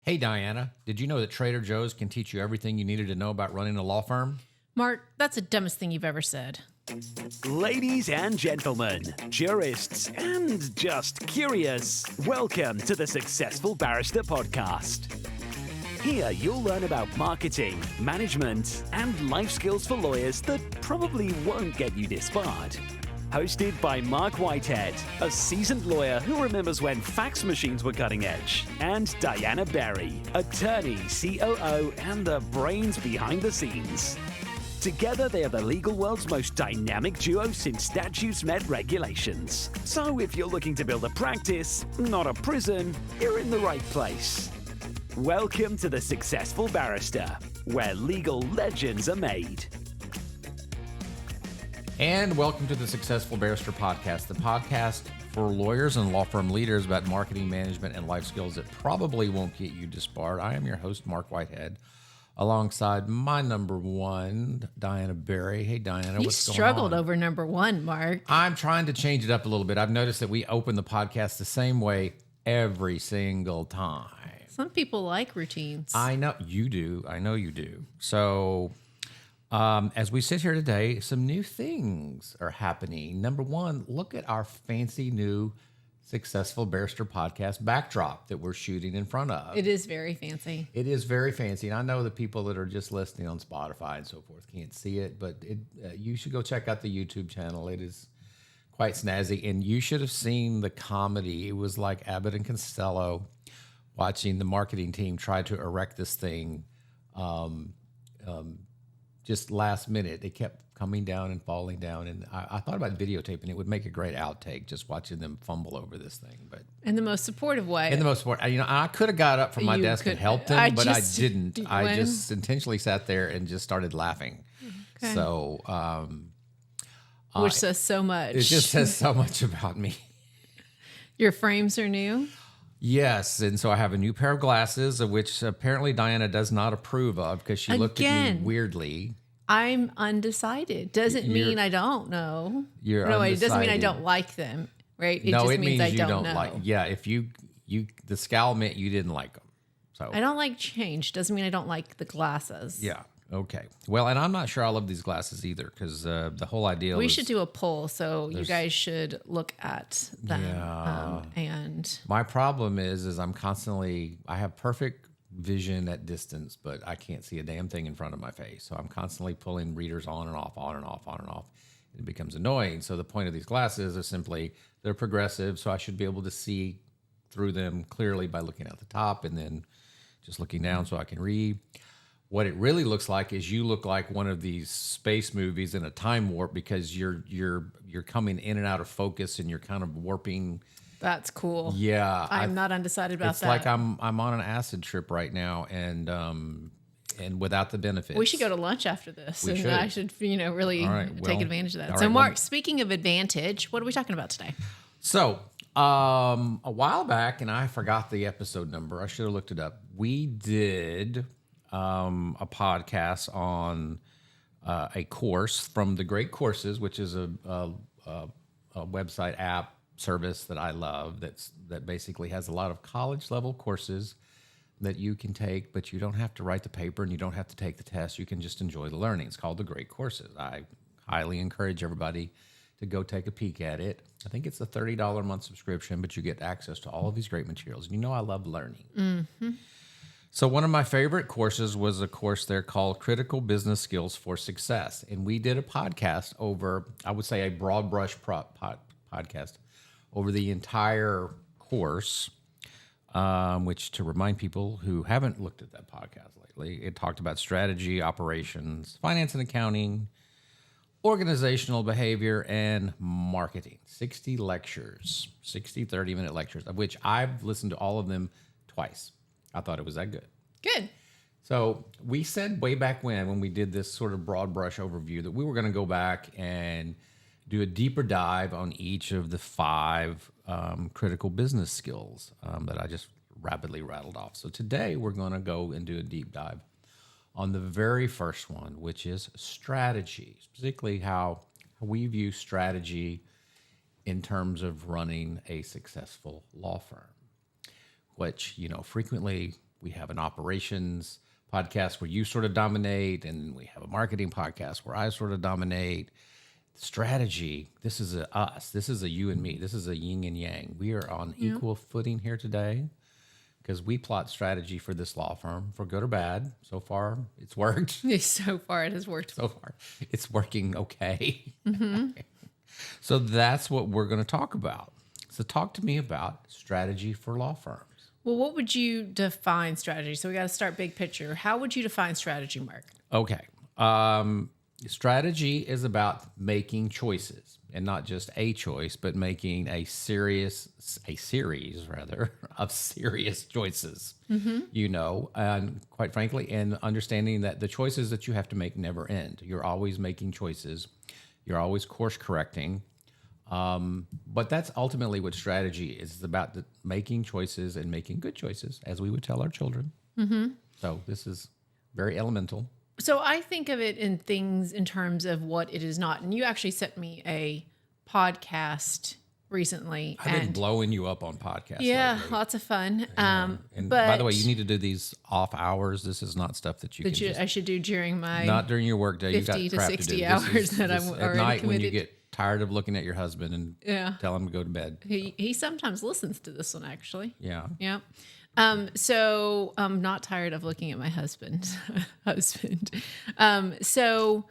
Hey, Diana, did you know that Trader Joe's can teach you everything you needed to know about running a law firm? Mark, that's the dumbest thing you've ever said. Ladies and gentlemen, jurists and just curious, welcome to the Successful Barrister podcast. Here you'll learn about marketing, management, and life skills for lawyers that probably won't get you disbarred. Hosted by Marc Whitehead, a seasoned lawyer who remembers when fax machines were cutting edge, and Diana Berry, attorney, COO, and the brains behind the scenes. Together, they are the legal world's most dynamic duo since statutes met regulations. So if you're looking to build a practice, not a prison, you're in the right place. Welcome to the Successful Barrister, where legal legends are made. And welcome to the Successful Barrister podcast, the podcast for lawyers and law firm leaders about marketing, management, and life skills that probably won't get you disbarred. I am your host, Marc Whitehead, alongside my number one, Diana Berry. Hey, Diana, You what's going on? struggled over number one, Mark. I'm trying to change it up a little bit. I've noticed that we open the podcast the same way every single time. Some people like routines. I know you do. I know you do. So as we sit here today, some new things are happening. Number one, look at our fancy new Successful Barrister podcast backdrop that we're shooting in front of. It is very fancy. It is very fancy. And I know the people that are just listening on Spotify and so forth can't see it, but you should go check out the YouTube channel. It is quite snazzy. And you should have seen the comedy. It was like Abbott and Costello watching the marketing team try to erect this thing just last minute. They kept coming down and falling down. And I thought about videotaping. It would make a great outtake just watching them fumble over this thing. But In the most supportive way. in the most part, I could have got up from my desk and helped them, but I didn't. I just intentionally sat there and just started laughing. Okay. So, which says so much. it just says so much about me. Your frames are new. Yes, and so I have a new pair of glasses, of which apparently Diana does not approve of because she looked at me weirdly. I'm undecided. Doesn't mean I don't know. You're no, it doesn't mean I undecided. don't like them, right? No, just it means I you don't know. like. Yeah, if you the scowl meant you didn't like them. So I don't like change. Doesn't mean I don't like the glasses. yeah, okay. Well, and I'm not sure I love these glasses either because the whole idea. We should do a poll, so you guys should look at them. Yeah. And My problem is I'm constantly. I have perfect vision at distance, but I can't see a damn thing in front of my face. So I'm constantly pulling readers on and off, on and off, on and off. It becomes annoying. So the point of these glasses is simply they're progressive, so I should be able to see through them clearly by looking at the top and then just looking down so I can read. What it really looks like is you look like one of these space movies in a time warp because you're coming in and out of focus and you're kind of warping. that's cool. Yeah, I'm not undecided about it's that. like I'm on an acid trip right now, and without the benefits. We should go to lunch after this, We and should. I should, really All right, take well, advantage of that. all So, right, Mark, well- speaking of advantage, what are we talking about today? So, a while back, and I forgot the episode number. I should have looked it up. We did a podcast on a course from The Great Courses, which is a website app service that I love. That basically has a lot of college level courses that you can take, but you don't have to write the paper and you don't have to take the test. You can just enjoy the learning. It's called The Great Courses. I highly encourage everybody to go take a peek at it. I think it's a $30 a month subscription, but you get access to all of these great materials. And I love learning. Mm-hmm. So one of my favorite courses was a course there called Critical Business Skills for Success. And we did a podcast over, I would say a broad brush podcast over the entire course, which, to remind people who haven't looked at that podcast lately, it talked about strategy, operations, finance and accounting, organizational behavior, and marketing. 60 lectures, 60 30-minute lectures, of which I've listened to all of them twice. I thought it was that good. Good. So we said way back when we did this sort of broad brush overview that we were going to go back and do a deeper dive on each of the 5 critical business skills that I just rapidly rattled off. So today we're going to go and do a deep dive on the very first one, which is strategy, specifically how we view strategy in terms of running a successful law firm, which, frequently We have an operations podcast where you sort of dominate, and we have a marketing podcast where I sort of dominate. Strategy, this is a us. This is a you and me. This is a yin and yang. We are on equal footing here today because we plot strategy for this law firm, for good or bad. So far, it's worked. So far, it has worked. So far, it's working okay. So that's what we're going to talk about. So talk to me about strategy for law firms. Well, what would you define strategy? So we got to start big picture. How would you define strategy, Mark? Okay. Strategy is about making choices, and not just a choice, but making a series rather of serious choices, and quite frankly, and understanding that the choices that you have to make never end. You're always making choices. You're always course correcting. But that's ultimately what strategy is. It's about making choices and making good choices, as we would tell our children. So this is very elemental. So I think of it in terms of what it is not. And you actually sent me a podcast recently. I've been blowing you up on podcasts. Yeah, lately. lots of fun. And but by the way, you need to do these off hours. This is not stuff that I should do during my not during your work day. 50 you got to crap 60 to do. hours that I'm at already night when you committed. get tired of looking at your husband and tell him to go to bed. He sometimes listens to this one, actually. Yeah. Yeah. So I'm not tired of looking at my husband. So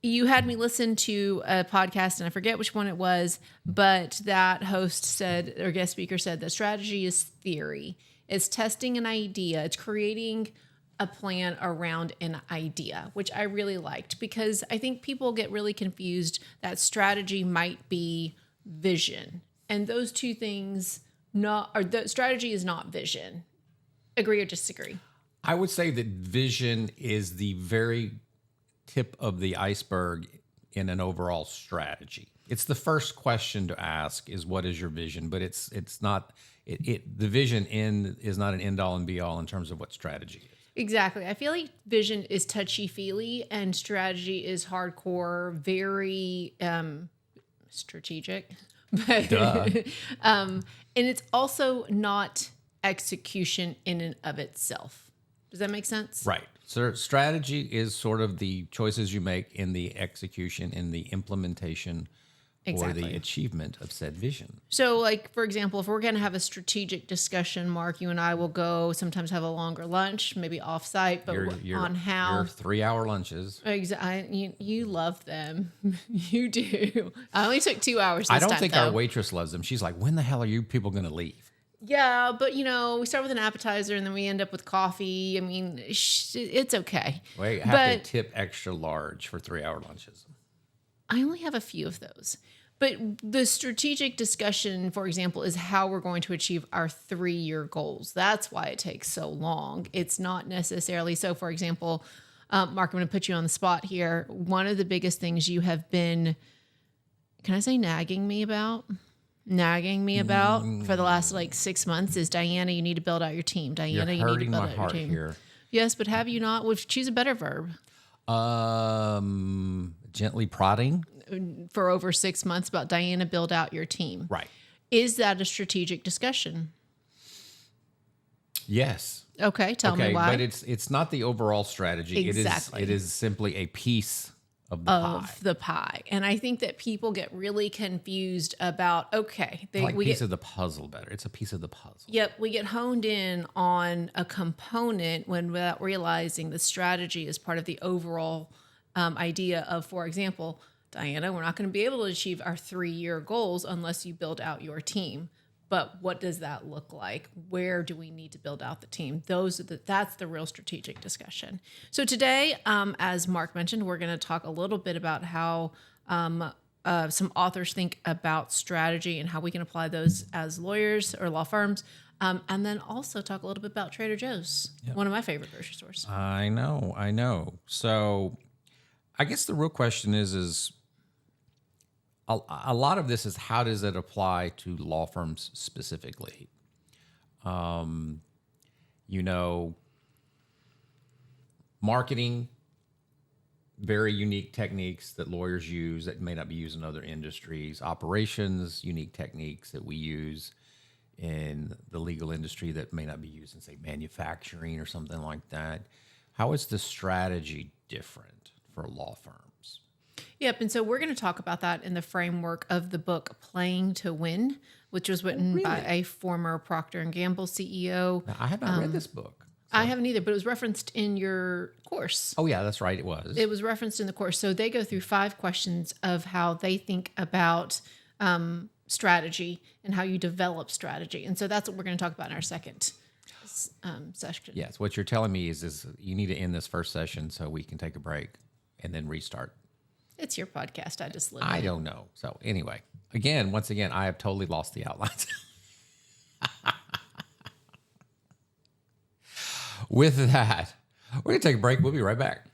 you had me listen to a podcast, and I forget which one it was, but that host said, or guest speaker said, that strategy is theory. It's testing an idea. It's creating a plan around an idea, which I really liked, because I think people get really confused that strategy might be vision, and those two things strategy is not vision. Agree or disagree? I would say that vision is the very tip of the iceberg in an overall strategy. It's the first question to ask is, what is your vision? But it's not the vision is not an end all and be all in terms of what strategy is. Exactly. I feel like vision is touchy-feely and strategy is hardcore, very strategic. But and it's also not execution in and of itself. Does that make sense? Right. So strategy is sort of the choices you make in the execution, in the implementation, or the achievement of said vision. So, like, for example, if we're going to have a strategic discussion, Mark, you and I will go sometimes have a longer lunch, maybe offsite, but on how... Your 3-hour lunches. You love them. You do. I only took 2 hours this I don't time, think though. our waitress loves them. She's like, when the hell are you people going to leave? Yeah, but, we start with an appetizer and then we end up with coffee. I mean, it's okay. We have to tip extra large for 3-hour lunches. I only have a few of those. But the strategic discussion, for example, is how we're going to achieve our 3-year goals. That's why it takes so long. It's not necessarily so. For example, Mark, I'm going to put you on the spot here. One of the biggest things you have been, can I say nagging me about for the last 6 months is, Diana, you need to build out your team. Diana, you need to build out your team. Here. Yes, but have you not? Well, choose a better verb. Gently prodding. For over 6 months about, Diana, build out your team. Right. Is that a strategic discussion? Yes. Okay, tell me why. But it's not the overall strategy. Exactly. It is simply a piece of the pie. And I think that people get really confused about, piece of the puzzle better. It's a piece of the puzzle. Yep, we get honed in on a component without realizing the strategy is part of the overall idea of, for example, Diana, we're not going to be able to achieve our 3-year goals unless you build out your team. But what does that look like? Where do we need to build out the team? That's the real strategic discussion. So today, as Mark mentioned, we're going to talk a little bit about how some authors think about strategy and how we can apply those as lawyers or law firms. And then also talk a little bit about Trader Joe's, one of my favorite grocery stores. I know. So I guess the real question is a lot of this is, how does it apply to law firms specifically? Marketing, very unique techniques that lawyers use that may not be used in other industries. Operations, unique techniques that we use. in the legal industry that may not be used in, say, manufacturing or something like that. How is the strategy different for law firms? Yep. And so we're going to talk about that in the framework of the book Playing to Win, which was written by a former Procter & Gamble CEO. Now, I have not read this book. I haven't either, but it was referenced in your course. Oh, yeah, that's right. It was. It was referenced in the course. So they go through 5 questions of how they think about strategy and how you develop strategy. And so that's what we're going to talk about in our second session. Yes. What you're telling me is you need to end this first session so we can take a break and then restart. It's your podcast. I just live I in it. don't know. So anyway, once again, I have totally lost the outlines. With that, we're going to take a break. We'll be right back.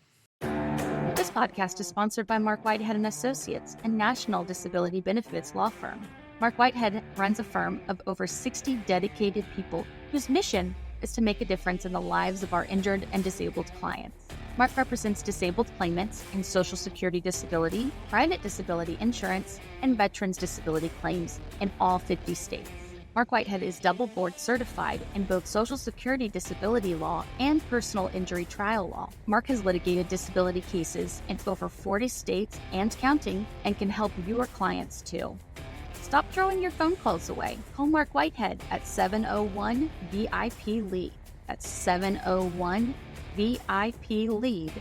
This podcast is sponsored by Marc Whitehead Associates, a national disability benefits law firm. Marc Whitehead runs a firm of over 60 dedicated people whose mission is to make a difference in the lives of our injured and disabled clients. Marc represents disabled claimants in Social Security disability, private disability insurance, and veterans disability claims in all 50 states. Marc Whitehead is double board certified in both Social Security disability law and personal injury trial law. Marc has litigated disability cases in over 40 states and counting and can help your clients too. Stop throwing your phone calls away. Call Marc Whitehead at 701-VIP-LEAD. That's 701-VIP-LEAD.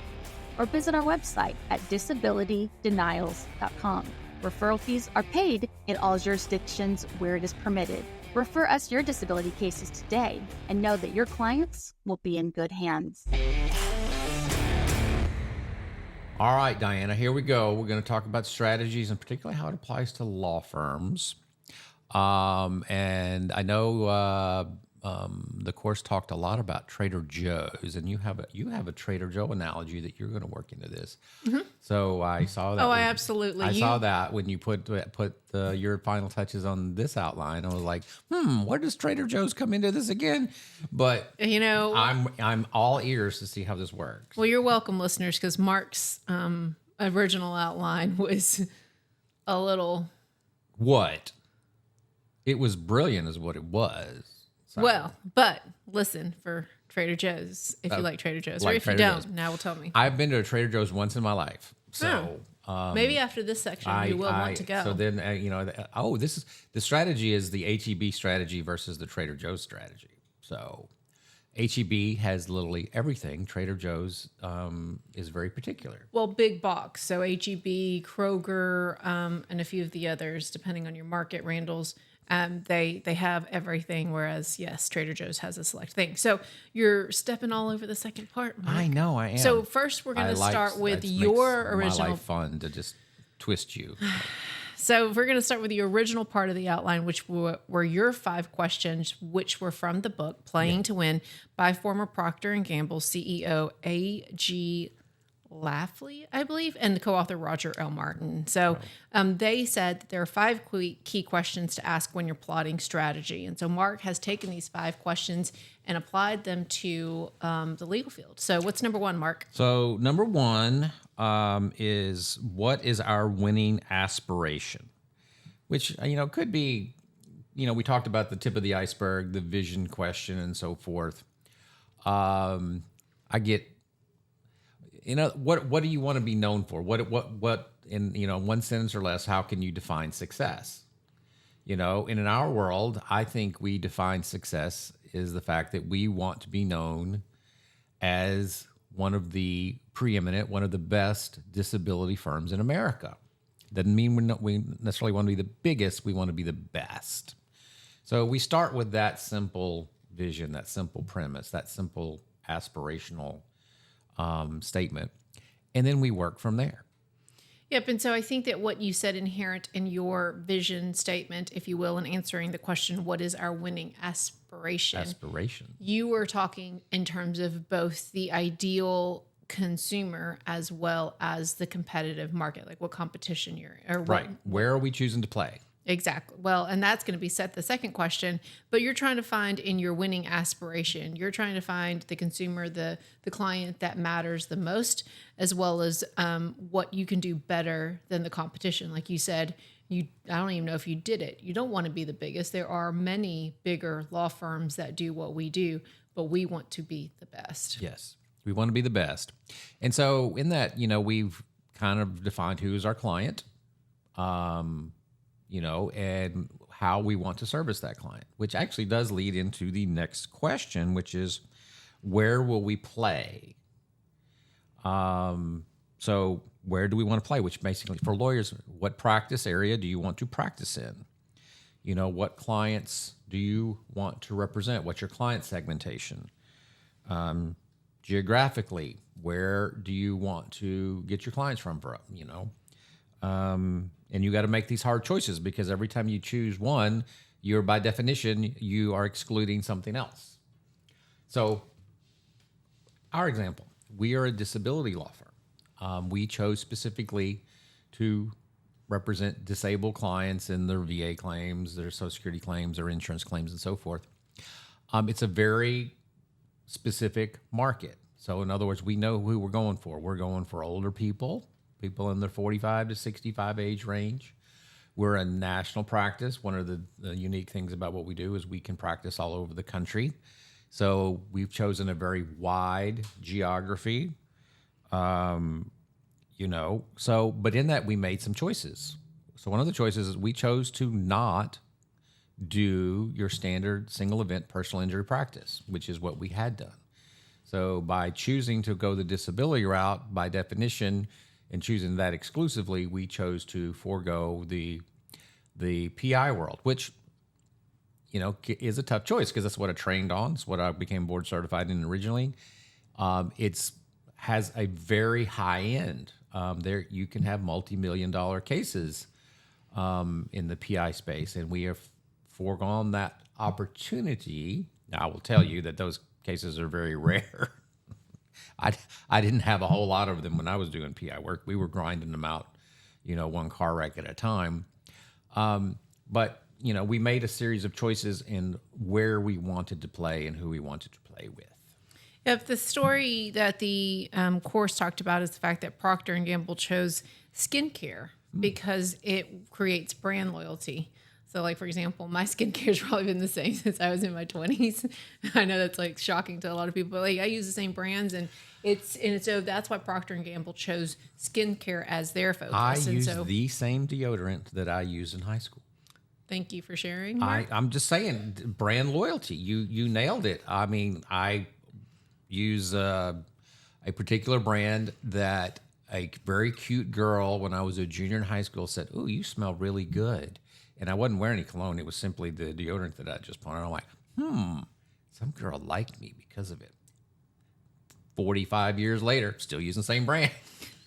Or visit our website at disabilitydenials.com. Referral fees are paid in all jurisdictions where it is permitted. Refer us your disability cases today and know that your clients will be in good hands. All right, Diana, here we go. We're going to talk about strategies and particularly how it applies to law firms. And I know the course talked a lot about Trader Joe's, and you have a Trader Joe analogy that you're going to work into this. Mm-hmm. So I saw that. Oh, I absolutely. I saw that when you put your final touches on this outline. I was like, where does Trader Joe's come into this again? But I'm all ears to see how this works. Well, you're welcome, listeners, because Marc's original outline was a little. What? It was brilliant, is what it was. So. Well, but listen for Trader Joe's if you like Trader Joe's, or if Trader you don't, Joe's. now will tell me. I've been to a Trader Joe's once in my life, so maybe after this section you will want to go. So then, the strategy is the HEB strategy versus the Trader Joe's strategy. So HEB has literally everything. Trader Joe's is very particular. Well, big box. So HEB, Kroger, and a few of the others, depending on your market, Randall's. They have everything, whereas, yes, Trader Joe's has a select thing. So you're stepping all over the second part, Marc. I know, I am. So first we're going to start with your original. My life fun to just twist you. So we're going to start with the original part of the outline, which were your 5 questions, which were from the book Playing to Win by former Procter & Gamble CEO A.G. Lafley, I believe, and the co-author Roger L. Martin. So they said that there are 5 key questions to ask when you're plotting strategy. And so Marc has taken these 5 questions and applied them to the legal field. So what's number 1, Marc? So number 1 is, what is our winning aspiration? Which, could be, we talked about the tip of the iceberg, the vision question, and so forth. I get... what do you want to be known for? What in one sentence or less, how can you define success? And in our world, I think we define success is the fact that we want to be known as one of the preeminent, one of the best disability firms in America. Doesn't mean we necessarily want to be the biggest, we want to be the best. So we start with that simple vision, that simple premise, that simple aspirational statement, and then we work from there. Yep. And so I think that what you said inherent in your vision statement, if you will, in answering the question, what is our winning aspiration? You were talking in terms of both the ideal consumer as well as the competitive market, like what competition you're in. Or right. Where are we choosing to play? Exactly. Well, and that's going to be the second question, but you're trying to find in your winning aspiration, you're trying to find the consumer, the client that matters the most, as well as what you can do better than the competition. Like you said, I don't even know if you did it. You don't want to be the biggest. There are many bigger law firms that do what we do, but we want to be the best. Yes, we want to be the best. And so in that, we've kind of defined who is our client, and how we want to service that client, which actually does lead into the next question, which is, where will we play? So where do we want to play? Which basically, for lawyers, what practice area do you want to practice in? What clients do you want to represent? What's your client segmentation? Geographically, where do you want to get your clients from? And you got to make these hard choices, because every time you choose one, you're, by definition, you are excluding something else. So our example, we are a disability law firm. We chose specifically to represent disabled clients in their VA claims, their Social Security claims, their insurance claims, and so forth. It's a very specific market. So in other words, we know who we're going for. We're going for older people in the 45 to 65 age range. We're a national practice. One of the unique things about what we do is we can practice all over the country. So we've chosen a very wide geography. But in that, we made some choices. So one of the choices is we chose to not do your standard single event personal injury practice, which is what we had done. So by choosing to go the disability route, by definition, and choosing that exclusively, we chose to forego the PI world, which, is a tough choice, because that's what I trained on. It's what I became board certified in originally. It's has a very high end. There you can have multi-million-dollar cases in the PI space, and we have foregone that opportunity. Now, I will tell you that those cases are very rare. I didn't have a whole lot of them when I was doing PI work. We were grinding them out, one car wreck at a time. But we made a series of choices in where we wanted to play and who we wanted to play with. If the story that the course talked about is the fact that Procter & Gamble chose skincare because it creates brand loyalty. So, like, for example, my skincare has probably been the same since I was in my 20s. I know that's like shocking to a lot of people, but I use the same brands, and so that's why Procter & Gamble chose skincare as their focus. I use the same deodorant that I used in high school. Thank you for sharing, Mark. I'm just saying, brand loyalty. You nailed it. I mean, I use a particular brand that a very cute girl when I was a junior in high school said, "Ooh, you smell really good." And I wasn't wearing any cologne. It was simply the deodorant that I just put on. I'm like, some girl liked me because of it. 45 years later, still using the same brand.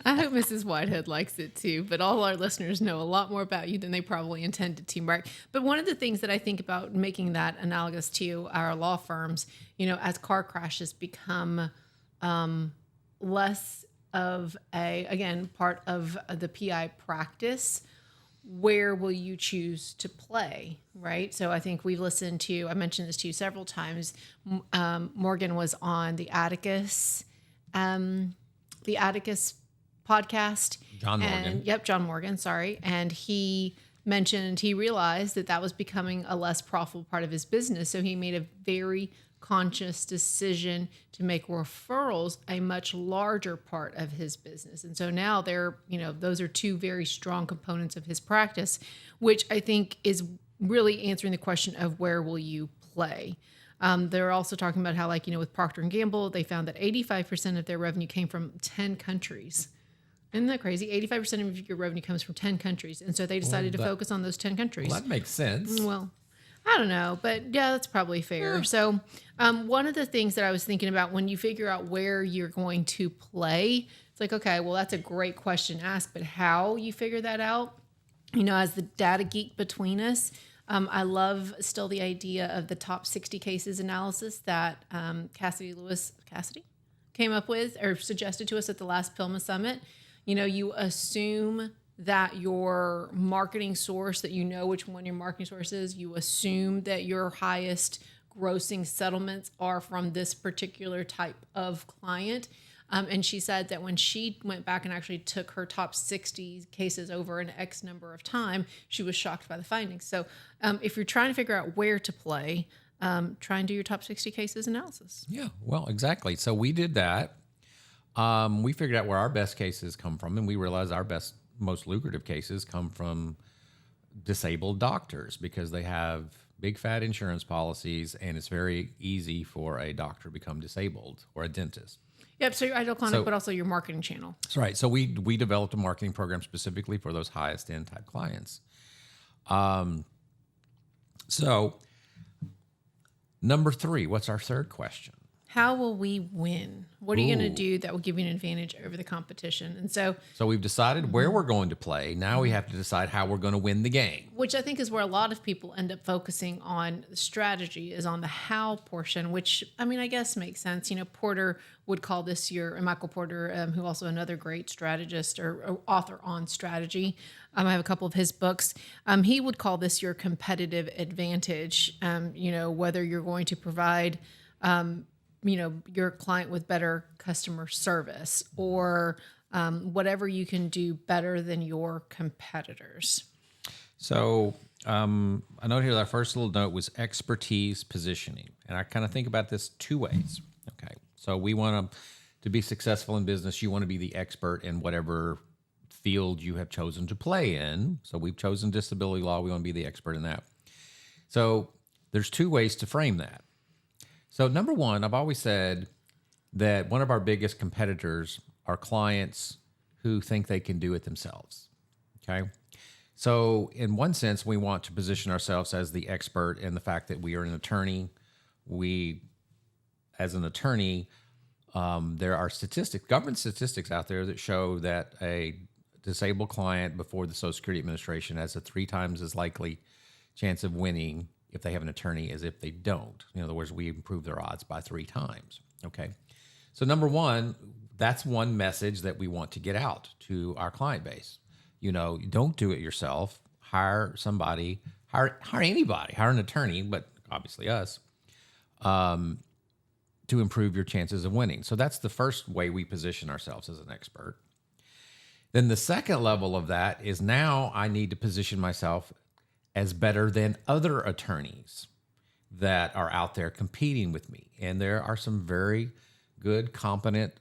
I hope Mrs. Whitehead likes it too, but all our listeners know a lot more about you than they probably intended to, Mark. But one of the things that I think about making that analogous to our law firms, as car crashes become less of part of the PI practice, where will you choose to play, right? So I think we've listened to, I mentioned this to you several times, Morgan was on the Atticus podcast. John Morgan. John Morgan, sorry. And he mentioned he realized that was becoming a less profitable part of his business. So he made a very conscious decision to make referrals a much larger part of his business. And so now those are two very strong components of his practice, which I think is really answering the question of where will you play. They're also talking about how, with Procter & Gamble, they found that 85% of their revenue came from 10 countries. Isn't that crazy? 85% of your revenue comes from 10 countries. And so they decided to focus on those 10 countries. Well, that makes sense. Well, I don't know, but yeah, that's probably fair. Yeah. So one of the things that I was thinking about when you figure out where you're going to play, it's like, okay, well, that's a great question to ask, but how you figure that out, as the data geek between us, I love still the idea of the top 60 cases analysis that Cassidy came up with or suggested to us at the last PILMA Summit. You assume that your marketing source, that which one your marketing source is, you assume that your highest grossing settlements are from this particular type of client. And she said that when she went back and actually took her top 60 cases over an X number of time, she was shocked by the findings. So if you're trying to figure out where to play, try and do your top 60 cases analysis. Yeah, well, exactly. So we did that. We figured out where our best cases come from, and we realized our most lucrative cases come from disabled doctors because they have big fat insurance policies, and it's very easy for a doctor to become disabled, or a dentist. Yep. So your ideal client, but also your marketing channel. That's right. So we developed a marketing program specifically for those highest end type clients. So number 3, what's our third question? How will we win? What are you going to do that will give you an advantage over the competition? And so we've decided where we're going to play. Now we have to decide how we're going to win the game. Which I think is where a lot of people end up focusing on. Strategy is on the how portion, which, I mean, I guess makes sense. You know, Porter would call this Michael Porter, who also another great strategist or author on strategy. I have a couple of his books. He would call this your competitive advantage. You know, whether you're going to provide your client with better customer service, or whatever you can do better than your competitors. So I note here that our first little note was expertise positioning. And I kind of think about this 2 ways. Okay. So we want to be successful in business. You want to be the expert in whatever field you have chosen to play in. So we've chosen disability law. We want to be the expert in that. So there's 2 ways to frame that. So number 1, I've always said that one of our biggest competitors are clients who think they can do it themselves. Okay. So in one sense, we want to position ourselves as the expert in the fact that we are an attorney. As an attorney, there are government statistics out there that show that a disabled client before the Social Security Administration has a 3 times as likely chance of winning if they have an attorney as if they don't. In other words, we improve their odds by 3 times. Okay. So number 1, that's one message that we want to get out to our client base. You know, don't do it yourself. Hire somebody, hire anybody, hire an attorney, but obviously us, to improve your chances of winning. So that's the first way we position ourselves as an expert. Then the second level of that is now I need to position myself as better than other attorneys that are out there competing with me. And there are some very good, competent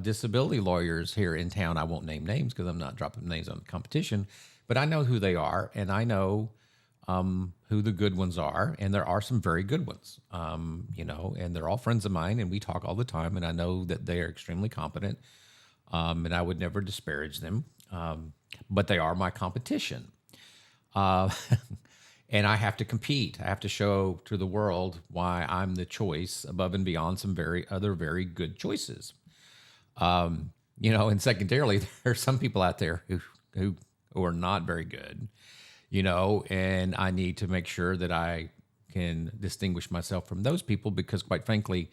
disability lawyers here in town. I won't name names because I'm not dropping names on the competition, but I know who they are, and I know who the good ones are, and there are some very good ones, and they're all friends of mine, and we talk all the time, and I know that they are extremely competent, and I would never disparage them, but they are my competition. And I have to compete. I have to show to the world why I'm the choice above and beyond some other very good choices. And secondarily, there are some people out there who are not very good, and I need to make sure that I can distinguish myself from those people because, quite frankly,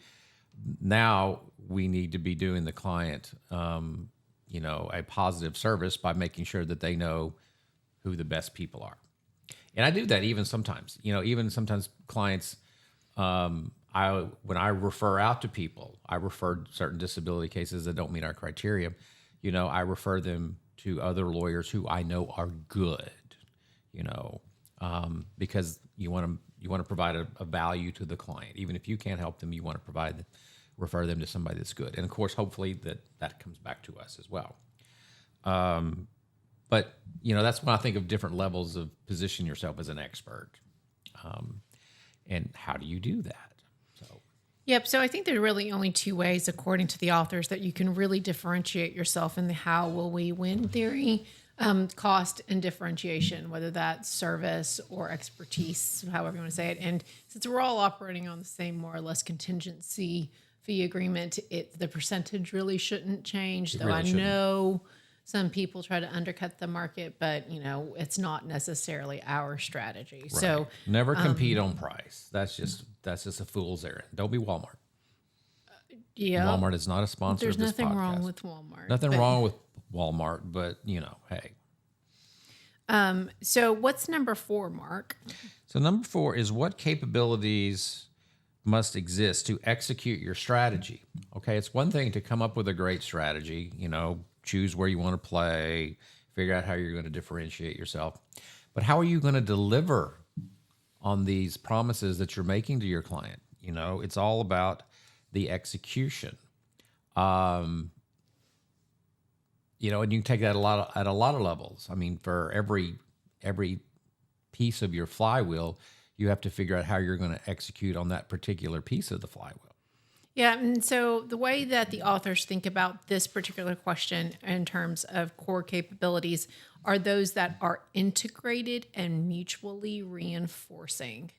now we need to be doing the client, a positive service by making sure that they know who the best people are. And I do that even sometimes, even sometimes clients, when I refer out to people, I refer certain disability cases that don't meet our criteria, I refer them to other lawyers who I know are good, because you want to provide a value to the client. Even if you can't help them, you want to refer them to somebody that's good. And of course, hopefully that comes back to us as well. But, that's when I think of different levels of position yourself as an expert. And how do you do that? Yep. So I think there are really only 2 ways, according to the authors, that you can really differentiate yourself in the how will we win theory, cost and differentiation, whether that's service or expertise, however you want to say it. And since we're all operating on the same more or less contingency fee agreement, the percentage really shouldn't change, though I know some people try to undercut the market, but it's not necessarily our strategy. Right. So never compete on price. That's just a fool's errand. Don't be Walmart. Yeah, Walmart is not a sponsor. There's of this nothing podcast. wrong with Walmart. Nothing wrong with Walmart, but hey. So what's number 4, Mark? So number 4 is what capabilities must exist to execute your strategy. Okay, it's one thing to come up with a great strategy, choose where you want to play, figure out how you're going to differentiate yourself. But how are you going to deliver on these promises that you're making to your client? It's all about the execution. And you can take that at a lot of levels. I mean, for every piece of your flywheel, you have to figure out how you're going to execute on that particular piece of the flywheel. Yeah, and so the way that the authors think about this particular question in terms of core capabilities are those that are integrated and mutually reinforcing.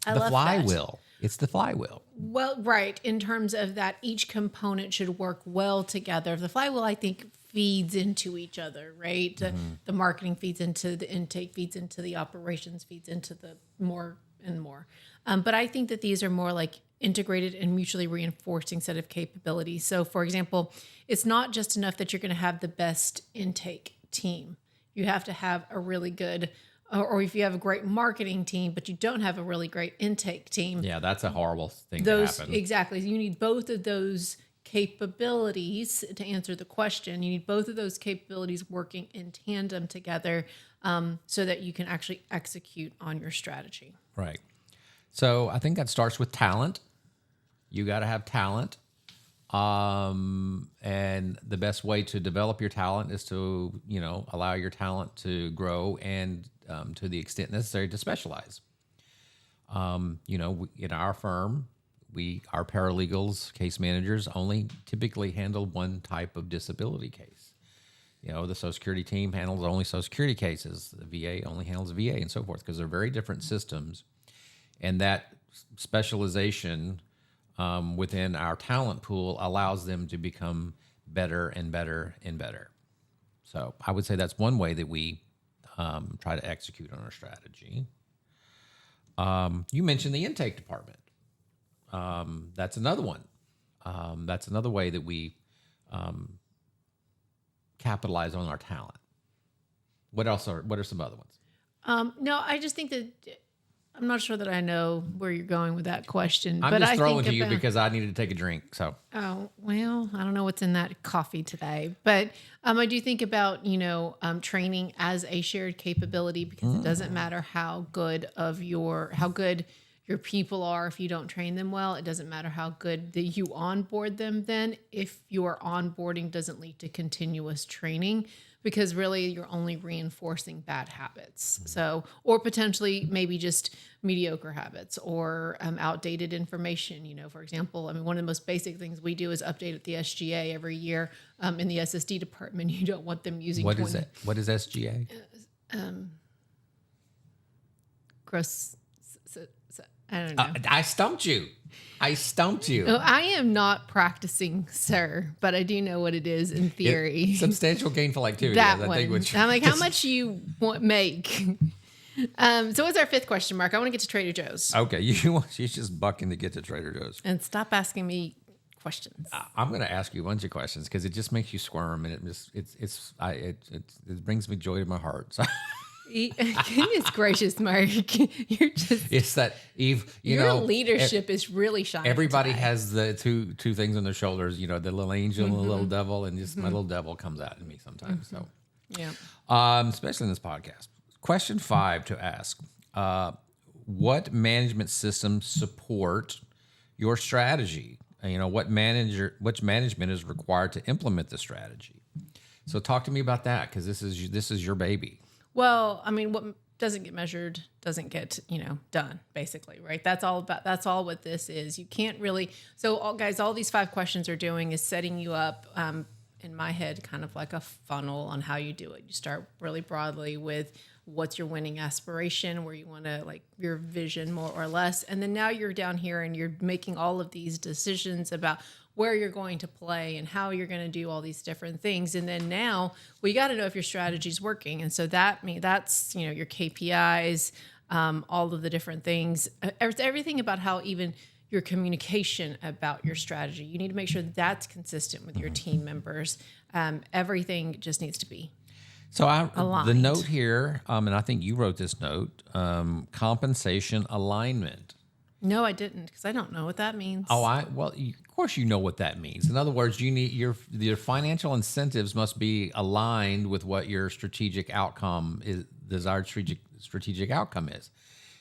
I The love flywheel. It's the flywheel. Well, right, in terms of that each component should work well together. The flywheel, I think, feeds into each other, right? The marketing feeds into the intake, feeds into the operations, feeds into the more and more. But I think that these are more like integrated and mutually reinforcing set of capabilities. So, for example, it's not just enough that you're going to have the best intake team. You have to have a really good, or if you have a great marketing team, but you don't have a really great intake team. Yeah, that's a horrible thing to happen. Exactly. You need both of those capabilities to answer the question. You need both of those capabilities working in tandem together so that you can actually execute on your strategy. Right. So I think that starts with talent. You got to have talent. And the best way to develop your talent is to, allow your talent to grow and to the extent necessary to specialize. In our firm, our paralegals, case managers only typically handle one type of disability case. The Social Security team handles only Social Security cases. The VA only handles VA and so forth because they're very different systems. And that specialization within our talent pool allows them to become better and better and better. So I would say that's one way that we try to execute on our strategy. You mentioned the intake department. That's another one. That's another way that we capitalize on our talent. What are some other ones? No, I just think that I'm not sure that I know where you're going with that question. I'm just throwing to you because I needed to take a drink. So. Oh, well, I don't know what's in that coffee today, but I do think about, training as a shared capability because it doesn't matter how good your people are if you don't train them well. It doesn't matter how good that you onboard them then if your onboarding doesn't lead to continuous training, because really you're only reinforcing bad habits. So, or potentially maybe just mediocre habits or outdated information. For example, one of the most basic things we do is update at the SGA every year in the SSD department. You don't want them using What is it? What is SGA? Gross. I don't know. I stumped you. Oh, I am not practicing, sir, but I do know what it is in theory. Substantial gainful activity. That one. I'm like, how much you make? So what's our fifth question, Mark? I want to get to Trader Joe's. Okay, she's just bucking to get to Trader Joe's. And stop asking me questions. I'm going to ask you a bunch of questions because it just makes you squirm, and it brings me joy to my heart. So. Goodness gracious, Mark. It's that Eve, your leadership is really shining. Everybody today. has the two things on their shoulders, the little angel and the little devil, and just my little devil comes out in me sometimes. So yeah. Especially in this podcast. Question 5 to ask. What management systems support your strategy? Which management is required to implement the strategy? So talk to me about that, because this is your baby. Well, what doesn't get measured doesn't get, done, basically, right? That's all what this is. You can't really, guys, all these 5 questions are doing is setting you up, in my head, kind of like a funnel on how you do it. You start really broadly with what's your winning aspiration, where you want to, like, your vision more or less. And then now you're down here and you're making all of these decisions about where you're going to play and how you're going to do all these different things. And then now we got to know if your strategy is working. And so that's, your KPIs, all of the different things, everything about how even your communication about your strategy, you need to make sure that's consistent with your team members. Everything just needs to be aligned. The note here, and I think you wrote this note, compensation alignment. No, I didn't, because I don't know what that means. Of course you know what that means. In other words, you need your financial incentives must be aligned with what your strategic outcome is, desired strategic outcome is.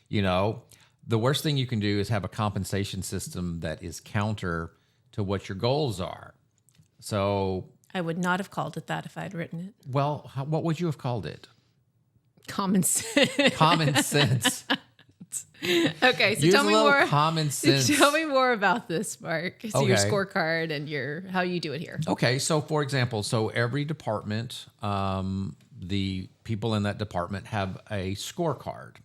You know, the worst thing you can do is have a compensation system that is counter to what your goals are. So I would not have called it that if I'd written it. well, what would you have called it? Common sense. Common sense. Okay, so Use tell a me little more. common sense. Tell me more about this, Mark. So your Okay. scorecard and how you do it here. Okay, so for example, every department, the people in that department have a scorecard,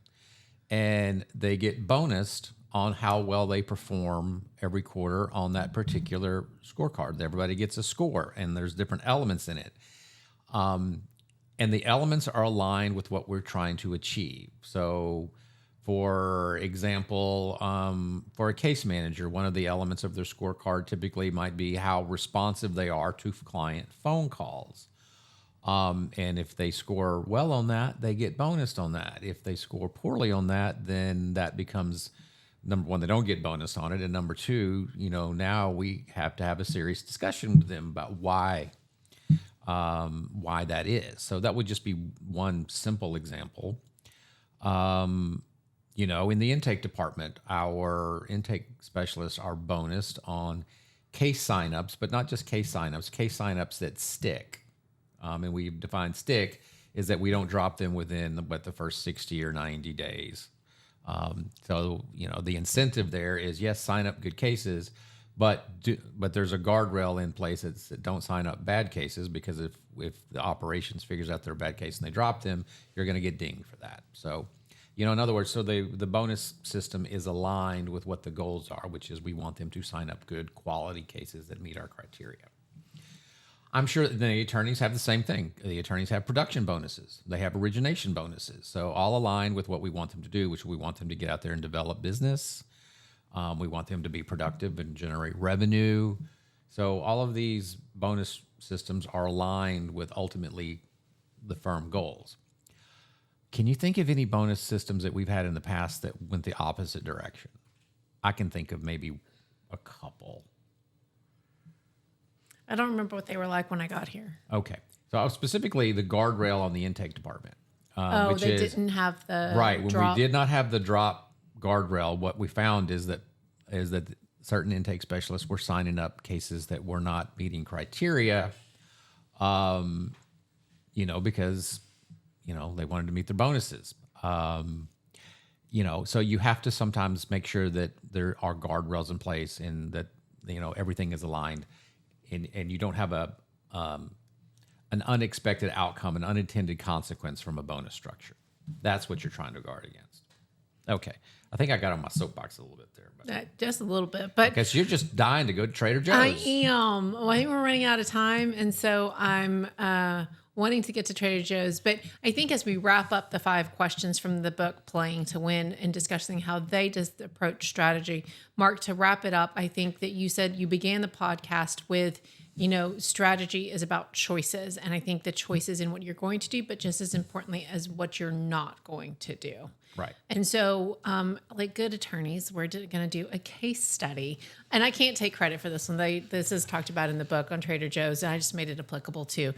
and they get bonused on how well they perform every quarter on that particular scorecard. Everybody gets a score, and there's different elements in it. And the elements are aligned with what we're trying to achieve. So, for example, for a case manager, one of the elements of their scorecard typically might be how responsive they are to client phone calls. And if they score well on that, they get bonused on that. If they score poorly on that, then that becomes number one, they don't get bonus on it. And number two, now we have to have a serious discussion with them about why that is. So that would just be one simple example. In the intake department, our intake specialists are bonused on case signups, but not just case signups that stick. And we define stick is that we don't drop them within the first 60 or 90 days. So the incentive there is, yes, sign up good cases, but there's a guardrail in place that don't sign up bad cases, because if the operations figures out they're a bad case and they drop them, you're going to get dinged for that. So, in other words, so the bonus system is aligned with what the goals are, which is we want them to sign up good quality cases that meet our criteria. I'm sure the attorneys have the same thing. The attorneys have production bonuses. They have origination bonuses. So all aligned with what we want them to do, which we want them to get out there and develop business. We want them to be productive and generate revenue. So all of these bonus systems are aligned with ultimately the firm goals. Can you think of any bonus systems that we've had in the past that went the opposite direction? I can think of maybe a couple. I don't remember what they were like when I got here. Okay. So specifically the guardrail on the intake department. They didn't have the right. When drop. we did not have the drop guardrail, what we found is that certain intake specialists were signing up cases that were not meeting criteria, because, they wanted to meet their bonuses. So you have to sometimes make sure that there are guardrails in place and that, everything is aligned. And you don't have an unexpected outcome, an unintended consequence from a bonus structure. That's what you're trying to guard against. Okay. I think I got on my soapbox a little bit there. Just a little bit. But because you're just dying to go to Trader Joe's. I am. Well, I think we're running out of time. And so I'm wanting to get to Trader Joe's. But I think as we wrap up the 5 questions from the book, Playing to Win, and discussing how they just approach strategy, Mark, to wrap it up, I think that you said you began the podcast with, strategy is about choices. And I think the choices in what you're going to do, but just as importantly as what you're not going to do. Right. And so, like good attorneys, we're going to do a case study. And I can't take credit for this one. This is talked about in the book on Trader Joe's, and I just made it applicable to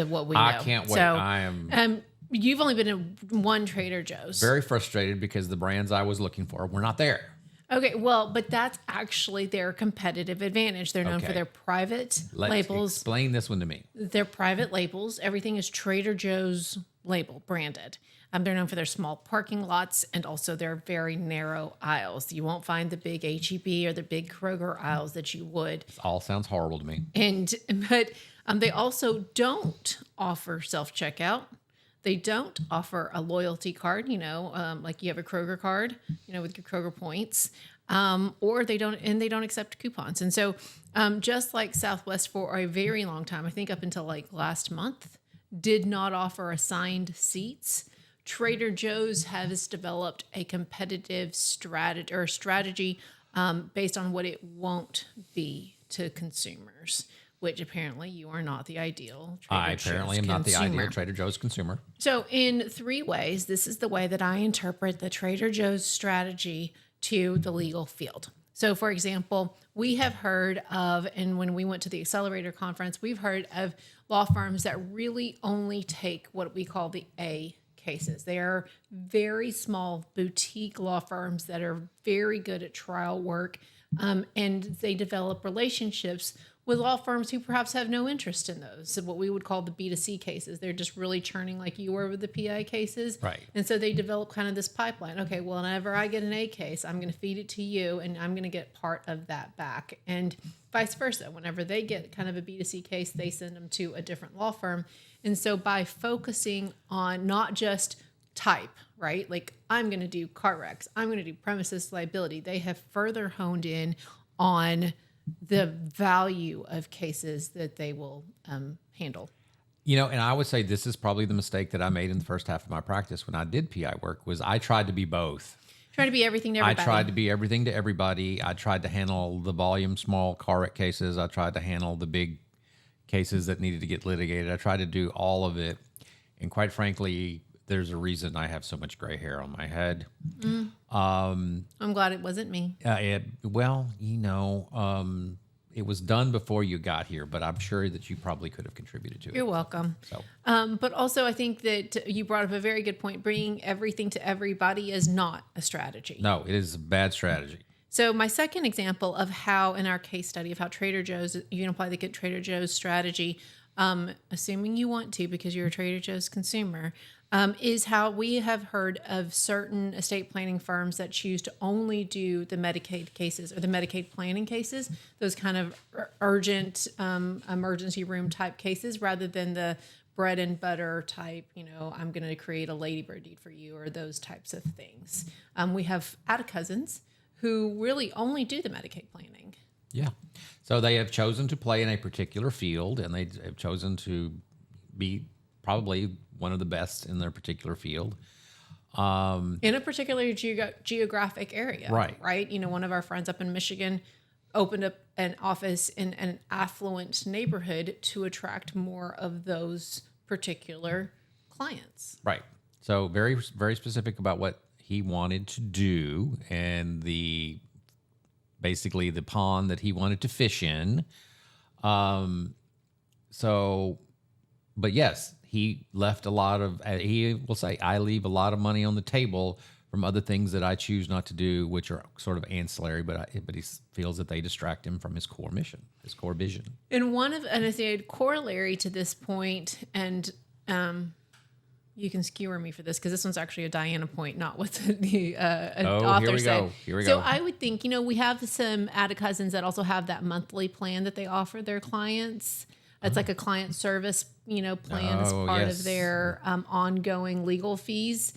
what we know. I can't wait. So, I am you've only been in one Trader Joe's. very frustrated because the brands I was looking for were not there. Okay, well, but that's actually their competitive advantage. They're known for their private labels. Explain this one to me. Their private labels. Everything is Trader Joe's label branded. They're known for their small parking lots and also their very narrow aisles. You won't find the big H-E-B or the big Kroger aisles that you would. This all sounds horrible to me. But they also don't offer self-checkout. They don't offer a loyalty card, like you have a Kroger card, with your Kroger points, or they don't accept coupons. And so just like Southwest for a very long time, I think up until like last month, did not offer assigned seats, Trader Joe's has developed a competitive strategy based on what it won't be to consumers, which apparently you are not the ideal Trader Joe's apparently am not the ideal Trader Joe's consumer. So in 3 ways, this is the way that I interpret the Trader Joe's strategy to the legal field. So, for example, we have heard of, and when we went to the Accelerator Conference, we've heard of law firms that really only take what we call the A cases. They are very small boutique law firms that are very good at trial work, and they develop relationships with law firms who perhaps have no interest in those. So what we would call the B2C cases. They're just really churning like you were with the PI cases. Right. And so they develop kind of this pipeline. Okay, well, whenever I get an A case, I'm going to feed it to you and I'm going to get part of that back. And vice versa. Whenever they get kind of a B2C case, they send them to a different law firm. And so by focusing on not just type, right? Like I'm going to do car wrecks, I'm going to do premises liability. They have further honed in on the value of cases that they will handle. You know, and I would say this is probably the mistake that I made in the first half of my practice when I did PI work was I tried to be both. Try to be everything to everybody. I tried to be everything to everybody. I tried to handle the volume small car wreck cases. I tried to handle the big cases that needed to get litigated. I tried to do all of it. And quite frankly, there's a reason I have so much gray hair on my head. I'm glad it wasn't me. It was done before you got here, but I'm sure that you probably could have contributed to it. You're welcome. So. But also I think that you brought up a very good point. Bringing everything to everybody is not a strategy. No, it is a bad strategy. So my second example of how, in our case study of how Trader Joe's, you can apply the Get Trader Joe's strategy, assuming you want to because you're a Trader Joe's consumer, is how we have heard of certain estate planning firms that choose to only do the Medicaid cases or the Medicaid planning cases, those kind of urgent emergency room type cases, rather than the bread and butter type, I'm going to create a ladybird deed for you or those types of things. We have cousins who really only do the Medicaid planning. Yeah. So they have chosen to play in a particular field, and they have chosen to be probably one of the best in their particular field. In a particular geographic area. Right. Right? One of our friends up in Michigan opened up an office in an affluent neighborhood to attract more of those particular clients. Right. So very, very specific about what he wanted to do and basically the pond that he wanted to fish in. But yes, he left he will say, I leave a lot of money on the table from other things that I choose not to do, which are sort of ancillary, but he feels that they distract him from his core mission, his core vision. And I say corollary to this point, and you can skewer me for this because this one's actually a Diana point, not what the author said. Here we go. go. I would think, we have some cousins that also have that monthly plan that they offer their clients. It's like a client service, plan as part of their ongoing legal fees.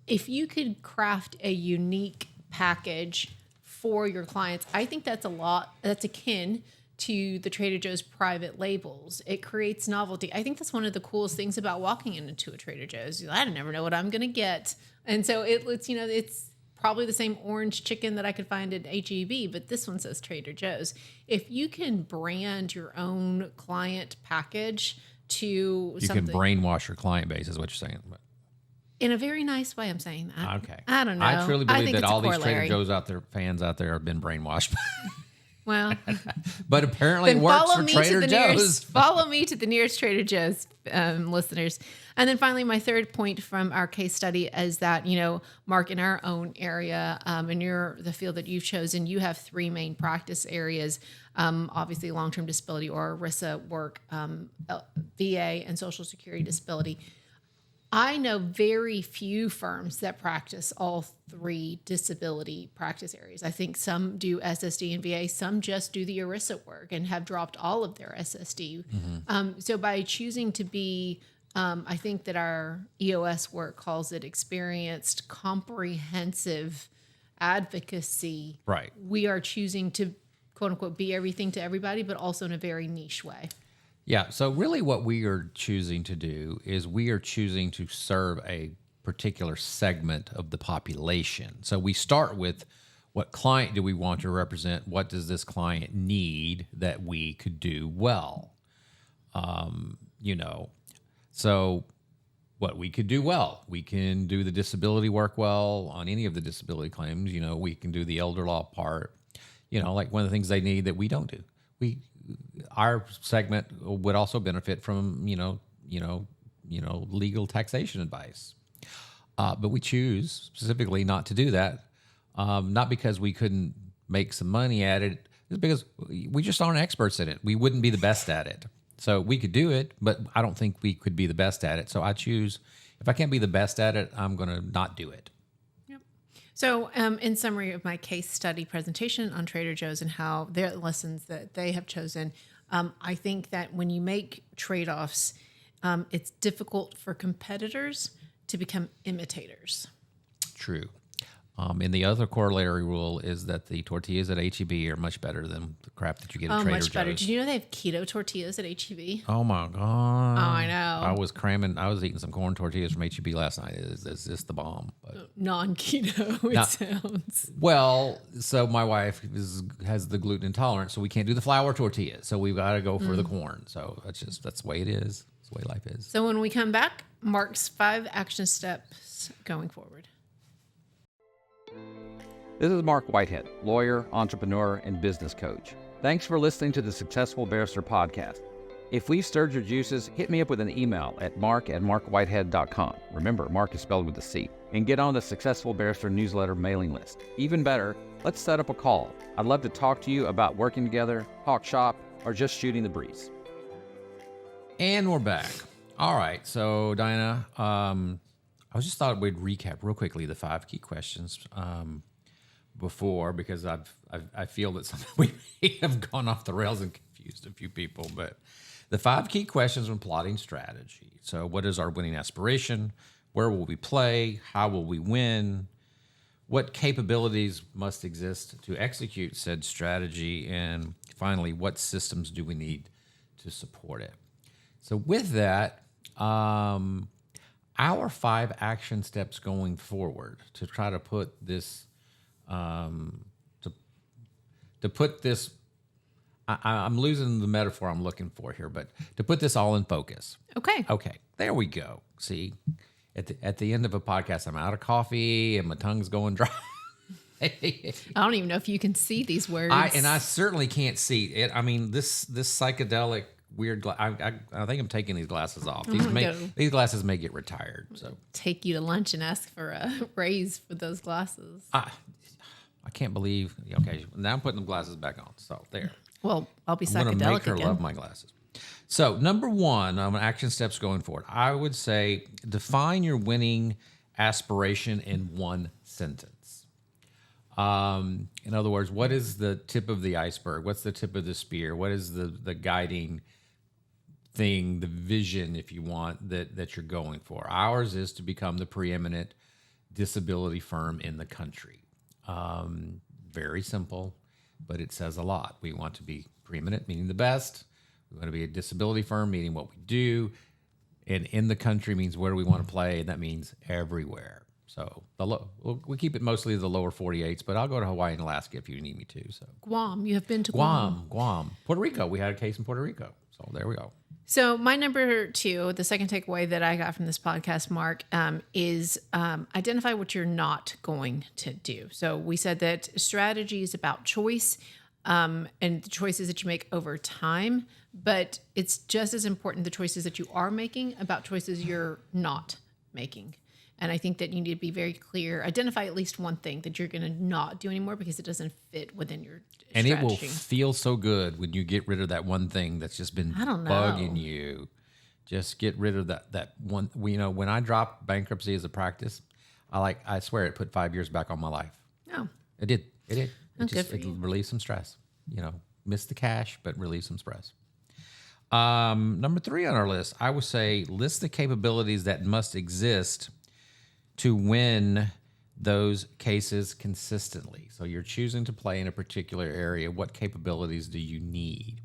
If you could craft a unique package for your clients, I think that's akin to the Trader Joe's private labels. It creates novelty. I think that's one of the coolest things about walking into a Trader Joe's. I never know what I'm going to get. And so it's probably the same orange chicken that I could find at H-E-B, but this one says Trader Joe's. If you can brand your own client package to something. You can brainwash your client base is what you're saying. In a very nice way, I'm saying that. Okay. I don't know. I truly believe think that it's all a these Trader corollary. Joe's fans out there have been brainwashed. Well, but apparently it works for Trader Joe's. Follow me to the nearest Trader Joe's, listeners. And then finally, my third point from our case study is that, Marc, in our own area, in the field that you've chosen, you have three main practice areas, obviously long-term disability or ERISA work, VA, and Social Security disability. I know very few firms that practice all three disability practice areas. I think some do SSD and VA, some just do the ERISA work and have dropped all of their SSD. Mm-hmm. So by choosing to be, I think that our EOS work calls it experienced, comprehensive advocacy. Right. We are choosing to, quote unquote, be everything to everybody, but also in a very niche way. Yeah. So really what we are choosing to do is we are choosing to serve a particular segment of the population. So we start with what client do we want to represent? What does this client need that we could do well? So what we could do well. We can do the disability work well on any of the disability claims. We can do the elder law part. Like one of the things they need that we don't do. Our segment would also benefit from legal taxation advice, but we choose specifically not to do that. Not because we couldn't make some money at it, it's because we just aren't experts in it. We wouldn't be the best at it. So we could do it, but I don't think we could be the best at it. So I choose, if I can't be the best at it, I'm going to not do it. Yep. So in summary of my case study presentation on Trader Joe's and how their lessons that they have chosen, I think that when you make trade-offs, it's difficult for competitors to become imitators. True. And the other corollary rule is that the tortillas at H-E-B are much better than the crap that you get at Trader Joe's. Much better. Did you know they have keto tortillas at H-E-B? Oh, my God. Oh, I know. I was eating some corn tortillas from H-E-B last night. It's just the bomb. But. Non-keto, sounds. Well, so my wife has the gluten intolerance, so we can't do the flour tortillas. So we've got to go for the corn. So that's the way it is. That's the way life is. So when we come back, Marc's 5 action steps going forward. This is Marc Whitehead, lawyer, entrepreneur, and business coach. Thanks for listening to the Successful Barrister podcast. If we've stirred your juices, hit me up with an email at marc@marcwhitehead.com. Remember, Marc is spelled with a C. And get on the Successful Barrister newsletter mailing list. Even better, let's set up a call. I'd love to talk to you about working together, talk shop, or just shooting the breeze. And we're back. All right. So, Diana, I just thought we'd recap real quickly the 5 key questions before, because I feel that we may have gone off the rails and confused a few people. But the 5 key questions when plotting strategy. So what is our winning aspiration? Where will we play? How will we win? What capabilities must exist to execute said strategy? And finally, what systems do we need to support it? So with that, our 5 action steps going forward to try to put this, to put this, I'm losing the metaphor I'm looking for here, but to put this all in focus. Okay. There we go. See, at the end of a podcast, I'm out of coffee and my tongue's going dry. I don't even know if you can see these words. I certainly can't see it. I mean, this psychedelic weird. I think I'm taking these glasses off. These glasses may get retired. So take you to lunch and ask for a raise for those glasses. I can't believe. Okay, now I'm putting the glasses back on. So there. Well, I'll be psychedelic I'm going to make her again. love my glasses. So number 1, action steps going forward. I would say define your winning aspiration in 1 sentence. In other words, what is the tip of the iceberg? What's the tip of the spear? What is the guiding thing, the vision, if you want, that you're going for? Ours is to become the preeminent disability firm in the country. Very simple, but it says a lot. We want to be preeminent, meaning the best. We want to be a disability firm, meaning what we do. And in the country means where do we want to play, and that means everywhere. So we keep it mostly the lower 48s, but I'll go to Hawaii and Alaska if you need me to. So Guam. You have been to Guam. Guam. Puerto Rico. We had a case in Puerto Rico. So there we go. So my number 2, the second takeaway that I got from this podcast, Marc, is identify what you're not going to do. So we said that strategy is about choice and the choices that you make over time, but it's just as important the choices that you are making about choices you're not making. And I think that you need to be very clear, identify at least one thing that you're going to not do anymore because it doesn't fit within your and strategy. It will feel so good when you get rid of that one thing that's just been bugging you. Just get rid of that one. When I dropped bankruptcy as a practice, I swear it put 5 years back on my life. Oh. It did. It relieved some stress. Missed the cash, but relieved some stress. Number 3 on our list, I would say list the capabilities that must exist to win those cases consistently. So you're choosing to play in a particular area. What capabilities do you need?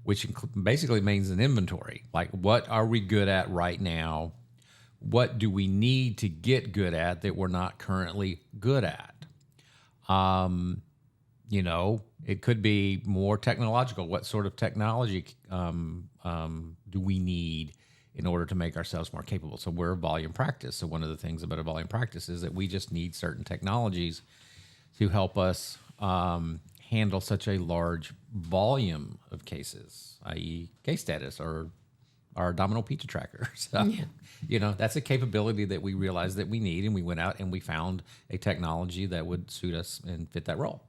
Which basically means an inventory. Like, what are we good at right now? What do we need to get good at that we're not currently good at? It could be more technological. What sort of technology do we need in order to make ourselves more capable. So we're a volume practice. So one of the things about a volume practice is that we just need certain technologies to help us handle such a large volume of cases, i.e. case status or our domino pizza tracker. So, that's a capability that we realized that we need, and we went out and we found a technology that would suit us and fit that role.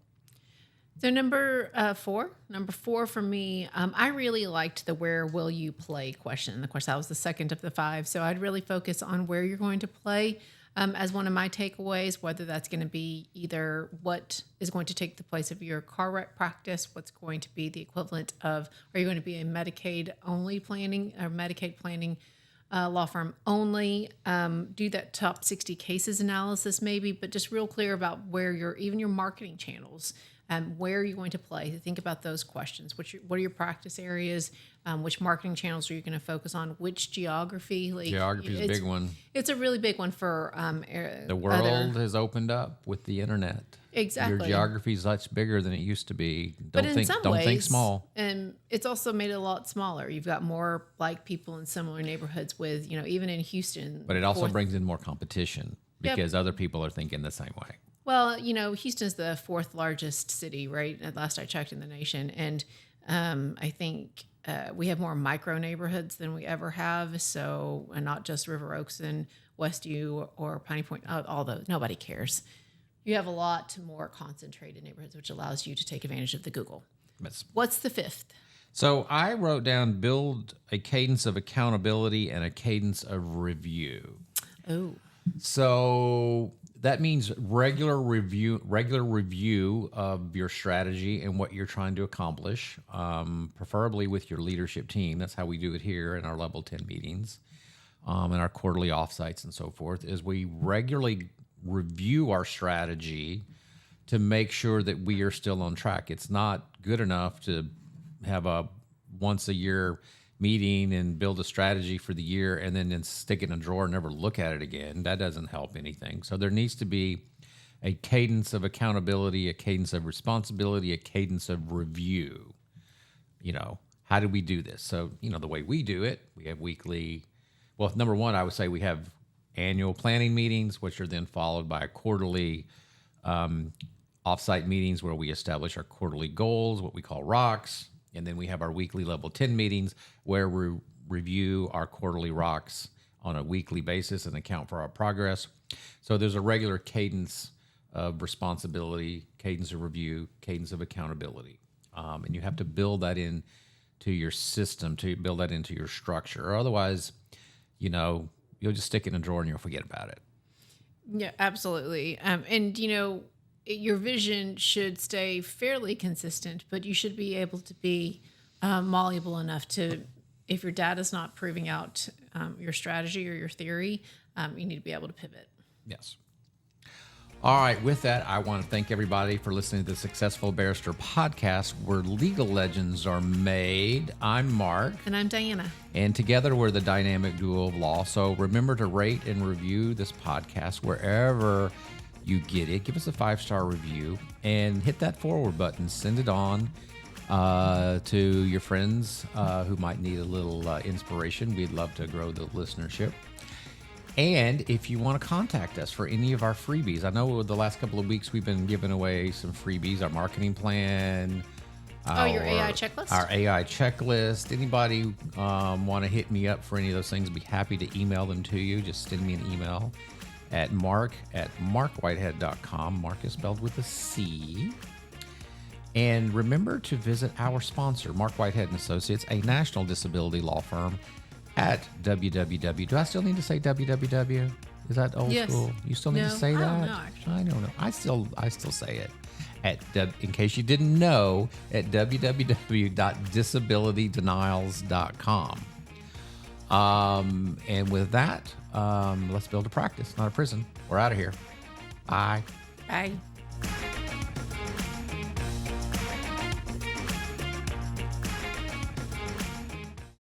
So number four for me, I really liked the where will you play question. Of course, that was the second of the 5. So I'd really focus on where you're going to play as one of my takeaways, whether that's going to be either what is going to take the place of your car wreck practice, what's going to be the equivalent of, are you going to be a Medicaid only planning or Medicaid planning law firm only, do that top 60 cases analysis maybe, but just real clear about where even your marketing channels, where are you going to play? Think about those questions. What are your practice areas? Which marketing channels are you going to focus on? Which geography? Geography is a big one. It's a really big one for the world has opened up with the internet. Exactly. Your geography is much bigger than it used to be. But in some ways, don't think small. And it's also made it a lot smaller. You've got more like people in similar neighborhoods with, even in Houston. But it also brings in more competition because other people are thinking the same way. Well, Houston's the 4th largest city, right? At last I checked in the nation. And I think we have more micro neighborhoods than we ever have. So, and not just River Oaks and Westview or Piney Point, although nobody cares. You have a lot more concentrated neighborhoods, which allows you to take advantage of the Google. What's the 5th? So I wrote down build a cadence of accountability and a cadence of review. Oh. So that means regular review of your strategy and what you're trying to accomplish, preferably with your leadership team. That's how we do it here in our level 10 meetings, and our quarterly offsites and so forth, is we regularly review our strategy to make sure that we are still on track. It's not good enough to have a once a year meeting and build a strategy for the year and then stick it in a drawer and never look at it again. That doesn't help anything. So there needs to be a cadence of accountability, a cadence of responsibility, a cadence of review. How do we do this? So, the way we do it, we have weekly, well, number one, I would say we have annual planning meetings, which are then followed by quarterly offsite meetings where we establish our quarterly goals, what we call rocks. And then we have our weekly level 10 meetings where we review our quarterly rocks on a weekly basis and account for our progress. So there's a regular cadence of responsibility, cadence of review, cadence of accountability. And you have to build that into your system, to build that into your structure. Or otherwise, you'll just stick it in a drawer and you'll forget about it. Yeah, absolutely. And, your vision should stay fairly consistent, but you should be able to be malleable enough to, if your data's not proving out your strategy or your theory, you need to be able to pivot. Yes. All right. With that, I want to thank everybody for listening to the Successful Barrister podcast, where legal legends are made. I'm Mark. And I'm Diana. And together we're the dynamic duo of law. So remember to rate and review this podcast wherever you get it. Give us a 5-star review and hit that forward button. Send it on to your friends who might need a little inspiration. We'd love to grow the listenership. And if you want to contact us for any of our freebies, I know the last couple of weeks we've been giving away some freebies, our marketing plan. Your AI checklist? Our AI checklist. Anybody want to hit me up for any of those things, I'd be happy to email them to you. Just send me an email at marc@marcwhitehead.com. Marc is spelled with a C. And remember to visit our sponsor, Marc Whitehead Associates, a national disability law firm, at www. Do I still need to say www? Is that old school? You still need to say that? I don't know, actually. I don't know. I still say it. In case you didn't know, at www.disabilitydenials.com. And with that, let's build a practice, not a prison. We're out of here. Bye. Bye.